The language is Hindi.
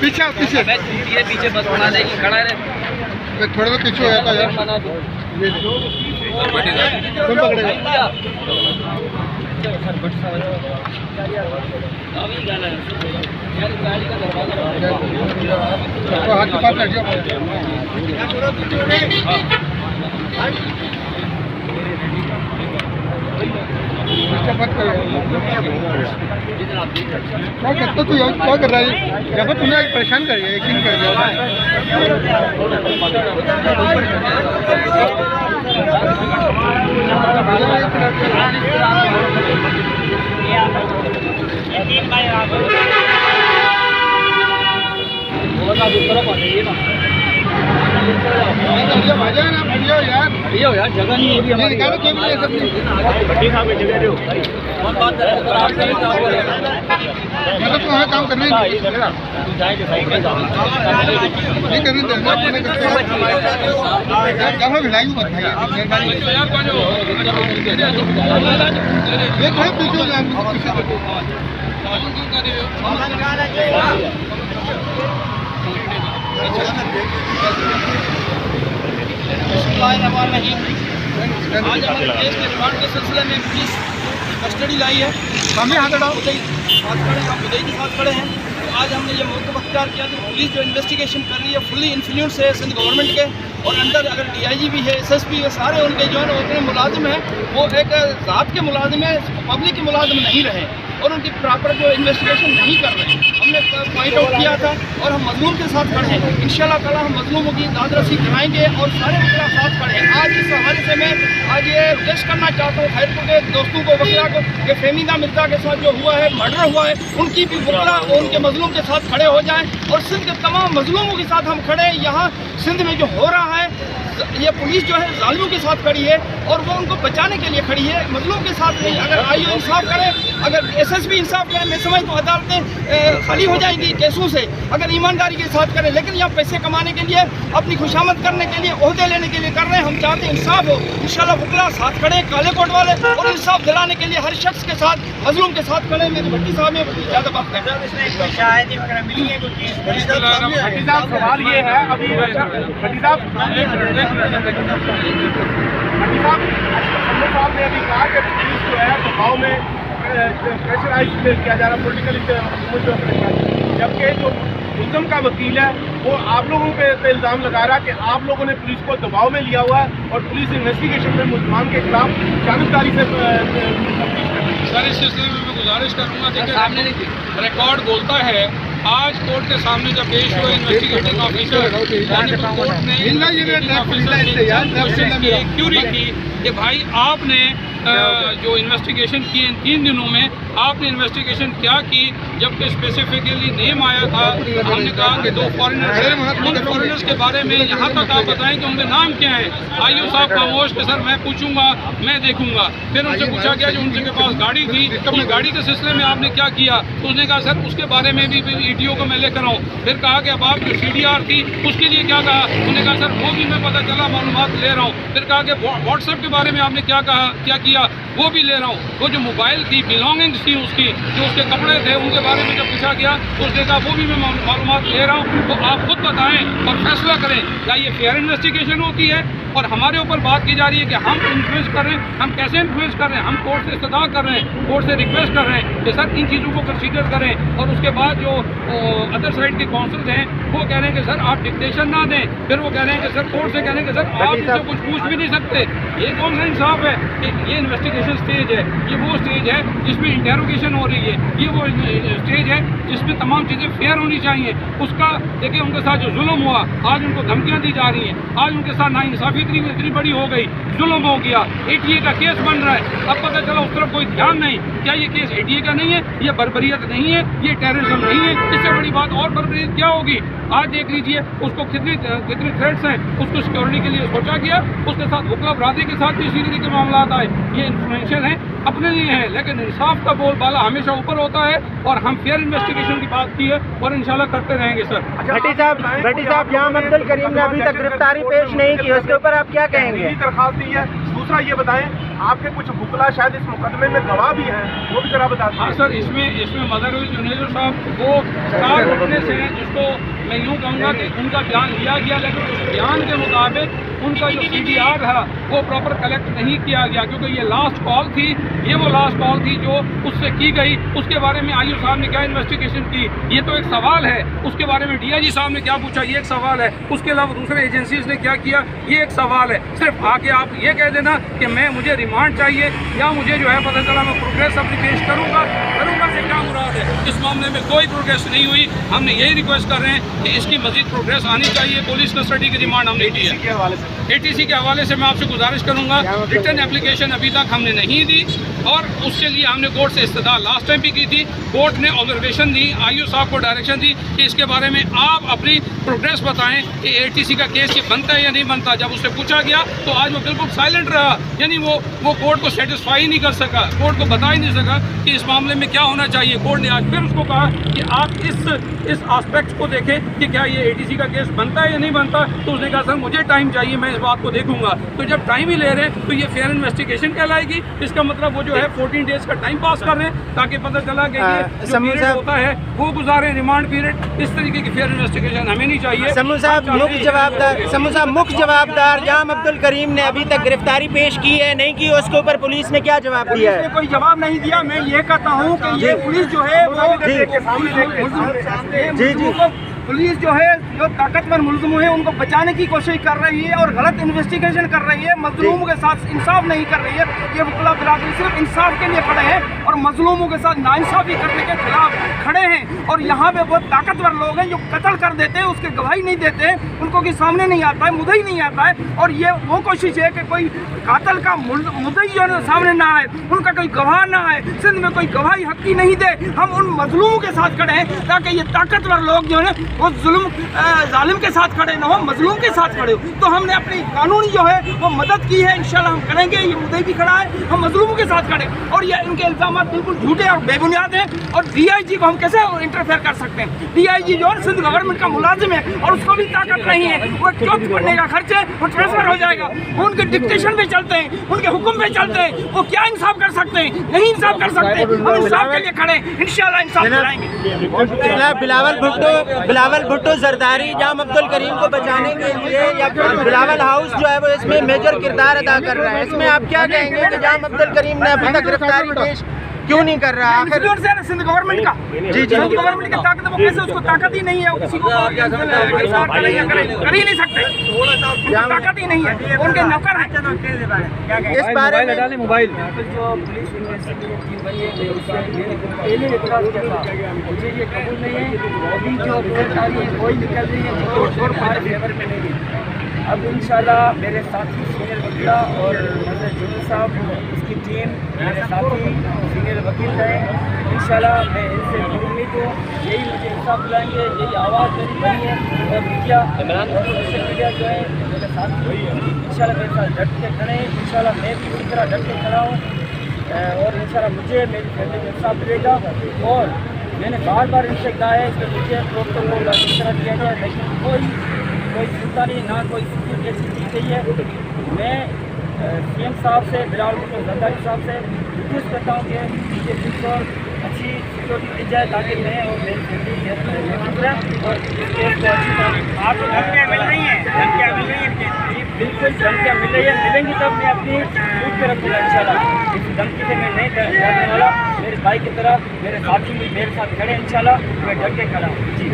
पीछे पीछे पीछे बस बना देगी, खड़ा रहे थोड़ा सा पीछे हो जाता यार। कौन पकड़ेगा? हाथ के पास लग जाओ। क्या करता तू यार, क्या कर रहा है? जब तुम्हें परेशान कर दिया, यकीन कर दिया। यार जगह नहीं होगी हमारी। मतलब तुम्हें काम करना ही नहीं करने देना। जहाँ भिलाई मत खाइए, ये थोड़ा पीछे आज हमारे केस के रिमांड के सिलसिले में पुलिस कस्टडी लाई है। हम हाथ हटाओ, मुद्दई के साथ खड़े हैं। तो आज हमने ये मौका अख्तियार किया कि पुलिस जो इन्वेस्टिगेशन कर रही है फुल्ली इन्फ्लुएंस है सिंध गवर्नमेंट के, और अंडर अगर DIG भी है, SSP है, सारे उनके जो है ना उतने मुलाजिम हैं, वो एक ज़ात के मुलाजिम है, पब्लिक के मुलाजिम नहीं रहे और उनकी प्रॉपर जो इन्वेस्टिगेशन नहीं कर रहे हैं। हमने पॉइंट आउट किया था और हम मजलूम के साथ खड़े हैं। इंशाल्लाह ताला हम मजलूमों की दादरसी कराएंगे और सारे वकला साथ खड़े हैं। आज इस हवाले से मैं आज ये रिक्वेस्ट करना चाहता हूँ खैरपुर के दोस्तों को, वकला को, कि फेमिदा मिर्जा के साथ जो हुआ है, मर्डर हुआ है, उनकी भी वकला और उनके मजलूम के साथ खड़े हो जाएँ और सिंध के तमाम मजलूमों के साथ हम खड़े हैं। यहाँ सिंध में जो हो रहा है, ये पुलिस जो है जालिमों के साथ खड़ी है और वो उनको बचाने के लिए खड़ी है, मजलूम के साथ नहीं। अगर IO इंसाफ करे, अगर SSP इंसाफ करे, मैं समझ तो अदालतें खाली हो जाएंगी केसों से अगर ईमानदारी के साथ करें। लेकिन यहाँ पैसे कमाने के लिए, अपनी खुशामद करने के लिए, ओहदे लेने के लिए कर रहे हैं। हम चाहते हैं इंसाफ हो। इंशाल्लाह वकला साथ खड़े, काले कोट वाले, और इंसाफ दिलाने के लिए हर शख्स के साथ, मजलूम के साथ खड़े। मेरे भट्टी साहब में ज़्यादा बात करें। सवाल ये है, अभी साहब ने अभी कहा कि पुलिस जो है दबाव में प्रेशराइज किया जा रहा है, पोलिटिकल जबकि जो मुल्ज़म का वकील है वो आप लोगों पे इल्ज़ाम लगा रहा है कि आप लोगों ने पुलिस को दबाव में लिया हुआ है और पुलिस इन्वेस्टिगेशन में मुल्ज़मान के खिलाफ जानबदारी से सर इस सिलसिले में मैं गुजारिश करूँगा, देखिए रिकॉर्ड बोलता है आज कोर्ट के सामने जब पेश हुए इन्वेस्टिगेटिंग ऑफिसर कोर्ट ने क्यूरी की कि भाई आपने जो इन्वेस्टिगेशन की इन 3 दिनों में आपने इन्वेस्टिगेशन क्या की, जबकि स्पेसिफिकली नेम आया था। हमने कहा कि 2 फॉरेनर्स हैं, उन फॉरेनर्स के बारे में यहाँ तक आप बताएं कि उनके नाम क्या हैं। IO साहब खामोश कि सर मैं पूछूंगा, मैं देखूंगा। फिर उनसे पूछा गया कि उनके पास गाड़ी थी, उस गाड़ी के सिलसिले में आपने क्या किया, तो उसने कहा सर उसके बारे में भी ETO को मैं लेकर आऊँ। फिर कहा कि अब आप जो CDR थी उसके लिए क्या कहा, उन्होंने कहा सर वो भी मैं पता चला मालूमात ले रहा हूँ। फिर कहा कि WhatsApp के बारे में आपने क्या कहा, क्या किया, वो भी ले रहा हूँ। वो जो मोबाइल थी, बिलोंगिंग्स थी उसकी, जो उसके कपड़े थे, उनके बारे में जब पूछा गया तो उसने कहा वो भी मैं मालूमात ले रहा हूँ। तो आप खुद बताएं और फैसला करें, क्या ये फेयर इन्वेस्टिगेशन होती है और हमारे ऊपर बात की जा रही है कि हम इन्फ्लुएंस कर रहे हैं। हम कैसे इन्फ्लुएंस कर रहे हैं? हम कोर्ट से इस्तदा कर रहे हैं, कोर्ट से रिक्वेस्ट कर रहे हैं कि सर इन चीज़ों को कंसीडर करें। और उसके बाद जो अदर साइड के काउंसिल हैं वो कह रहे हैं कि सर आप डिक्टेशन ना दें। फिर वो कह रहे हैं कि सर कोर्ट से कह रहे हैं कि सर आप इससे कुछ पूछ भी नहीं सकते। ये कौन सा इंसाफ है कि ये इन्वेस्टिगेशन स्टेज है, ये वो स्टेज है जिसमें इंटेरोगेशन हो रही है, ये वो स्टेज है जिसमें तमाम चीज़ें फेयर होनी चाहिए। उसका देखिए उनके साथ जो जुल्म हुआ, आज उनको धमकियाँ दी जा रही हैं, आज उनके साथ नाइंसाफ़ी इतनी बड़ी हो गई, जुल्म हो गया, ATA का केस बन रहा है। अब पता चला उस तरफ कोई ध्यान नहीं। क्या ये केस ATA का नहीं है? ये बर्बरियत नहीं है? ये टेररिज्म नहीं है? इससे बड़ी बात और बर्बरियत क्या होगी? आज देख लीजिए उसको कितने थ्रेट्स हैं, उसको सिक्योरिटी के लिए सोचा गया, उसके साथ वकला बरादरी के साथ भी इसी तरीके के मामला आए। ये इन्फ्लुएंशियल हैं, अपने लिए हैं, लेकिन इंसाफ का बोलबाला हमेशा ऊपर होता है और हम फेयर इन्वेस्टिगेशन की बात की है और इंशाल्लाह करते रहेंगे सर। भट्टी साहब यहाँ अब्दुल करीम ने अभी तक गिरफ्तारी पेश नहीं की, उसके ऊपर आप क्या कहेंगे? दरखास्त दी है, दूसरा ये बताएं, आपके कुछ बुकला शायद इस मुकदमे में गवाह भी हैं, वो भी जरा बता हाँ दीजिए। सर, इसमें मदर जुनेजर साहब वो 4 विटनेस हैं, जिसको मैं यूँ कहूँगा कि उनका बयान लिया गया, लेकिन उस बयान के मुताबिक उनका जो CDR है वो प्रॉपर कलेक्ट नहीं किया गया, क्योंकि ये लास्ट कॉल थी, ये वो लास्ट कॉल थी जो उससे की गई। उसके बारे में IO साहब ने क्या इन्वेस्टिगेशन की, ये तो एक सवाल है। उसके बारे में DIG साहब ने क्या पूछा, ये एक सवाल है। उसके अलावा दूसरे एजेंसीज ने क्या किया, ये एक सवाल है। सिर्फ आके आप ये कह देना कि मुझे रिमांड चाहिए या मुझे जो है पता चला मैं प्रोग्रेस अपनी पेश करूँगा से क्या मुराद है। इस मामले में कोई प्रोग्रेस नहीं हुई। हमने यही रिक्वेस्ट कर रहे हैं कि इसकी मजीद प्रोग्रेस आनी चाहिए। पुलिस कस्टडी की रिमांड हमने दी है। ATC के हवाले से मैं आपसे गुजारिश करूंगा, रिटर्न एप्लीकेशन अभी तक हमने नहीं दी, और उसके लिए हमने कोर्ट से इस्तदा लास्ट टाइम भी की थी। कोर्ट ने ऑब्जर्वेशन दी, IO साहब को डायरेक्शन दी कि इसके बारे में आप अपनी प्रोग्रेस बताएं कि ATC का केस ये बनता है या नहीं बनता। जब उससे पूछा गया तो आज वो बिल्कुल साइलेंट रहा, यानी वो कोर्ट को सेटिस्फाई नहीं कर सका, कोर्ट को बता ही नहीं सका कि इस मामले में क्या होना चाहिए। कोर्ट ने आज फिर उसको कहा कि आप इस आस्पेक्ट को देखें कि क्या ये ATC का केस बनता है या नहीं बनता। तो उसने कहा सर मुझे टाइम चाहिए, मैं इस बात को देखूंगा। तो जब टाइम ही ले रहे हैं तो ये फेयर इन्वेस्टिगेशन कहलाएगी। इसका मतलब वो जो है 14 डेज का टाइम पास कर रहे हैं ताकि पता चला कि ये जो पीरियड होता है वो गुजारे, रिमांड पीरियड। इस तरीके की फेयर इन्वेस्टिगेशन हमें नहीं चाहिए। समू साहब मुख्य जवाबदार जाम अब्दुल करीम ने अभी तक गिरफ्तारी पेश की है, नहीं की, उसके ऊपर पुलिस ने क्या जवाब दिया है? कोई जवाब नहीं दिया। मैं ये कहता हूँ कि ये पुलिस जो है वो पुलिस जो है जो ताकतवर मुलज़िम है उनको बचाने की कोशिश कर रही है और गलत इन्वेस्टिगेशन कर रही है। मजलूमों के साथ इंसाफ नहीं कर रही है। ये वकील बिरादरी सिर्फ इंसाफ के लिए खड़े हैं और मजलूमों के साथ नाइंसाफ़ी करने के खिलाफ खड़े हैं। और यहाँ पे बहुत ताकतवर लोग हैं जो कत्ल कर देते हैं, उसके गवाही नहीं देते हैं, उनको कि सामने नहीं आता है, मुद्दई नहीं आता है। और ये वो कोशिश है कि कोई कातल का मुद्दई जो है सामने ना आए, उनका कोई गवाह ना आए, सिंध में कोई गवाही हक़ी नहीं दे। हम उन मजलूमों के साथ खड़े हैं ताकि ये ताकतवर लोग जो है वो जालिम के साथ खड़े ना हो, मजलूम के साथ खड़े हो। तो हमने अपनी कानूनी जो है वो मदद की है, इंशाल्लाह हम करेंगे। ये मुद्दई भी खड़ा है, हम मजलूमों के साथ खड़े, और ये इनके इल्जाम बिल्कुल झूठे और बेबुनियाद हैं। और DIG को हम कैसे इंटरफेयर कर सकते हैं? DIG जो है सिंध गवर्नमेंट का मुलाजिम है और उसको भी ताकत नहीं है। वो चौथ पढ़ने का खर्च है, वो ट्रांसफर हो जाएगा। वो उनके डिक्टेशन पे चलते हैं, उनके हुक्म पे चलते हैं। वो क्या इंसाफ कर सकते हैं? नहीं इंसाफ कर सकते। हम इंसाफ के लिए खड़े हैं, इंशाल्लाह इंसाफ कराएंगे। बिलावल भुट्टो जरदारी जाम अब्दुल करीम को बचाने के लिए, या बिलावल हाउस जो है वो इसमें मेजर किरदार अदा कर रहा है। इसमें आप क्या कहेंगे कि जाम अब्दुल करीम ने अभी तक गिरफ्तारी पेश क्यों नहीं कर रहा? सिंध गवर्नमेंट का सिंध गवर्नमेंट की ताकत, वो कैसे, उसको ताकत ही नहीं है। वो किसी को कर ही नहीं सकते, ताकत ही नहीं है, उनके नौकर हैं। इस बारे में मोबाइल जो पुलिस इन्वेस्टिगेशन टीम बनी है उससे पहले इतराज़ किया था, मुझे ये कबूल नहीं है। अभी जो रिजल्ट आ रही है वही निकल रही है जो हमारे फेवर में नहीं है। अब इंशाल्लाह मेरे साथी सीनियर वकील और मदर जुनेजर साहब, उसकी टीम, मेरे साथी सीनियर वकील हैं। इंशाल्लाह मैं इनसे उम्मीद हूँ यही मुझे इंसाफ दिलाएंगे, यही आवाज़ मेरी बनी है। और मीडिया सोशल मीडिया जो है मेरे साथी इंशाल्लाह मेरे साथ डट के खड़े हैं। इंशाल्लाह मैं भी इसी तरह डट के खड़ा हूँ और इंशाल्लाह मुझे मेरी फैमिली को इंसाफ मिलेगा। और मैंने बार बार इनसे कहा है कि मुझे प्रोटोकॉल को इस तरह किया जाए, लेकिन कोई सुनता नहीं, ना कोई सिक्योरिटी ऐसी चीज़ चाहिए है। मैं CM साहब से, बिलावल भुट्टो जरदारी साहब से रिक्वेस्ट करता हूँ कि मुझे बिल्कुल अच्छी सिक्योरिटी दी जाए ताकि मैं और मेरी फैमिली और इस केस को अच्छी तरह। आपको धमकियाँ मिल रही हैं? धमकियाँ मिल रही हैं? बिल्कुल धमकियाँ मिल रही है, मिलेंगी तब मैं अपनी सूट पे रखूँगा इंशाल्लाह। इस धमकी से मैं नहीं डरने वाला। मेरे भाई की तरह मेरे साथी भी मेरे साथ खड़े, इंशाल्लाह मैं डर के खड़ा हूँ। जी।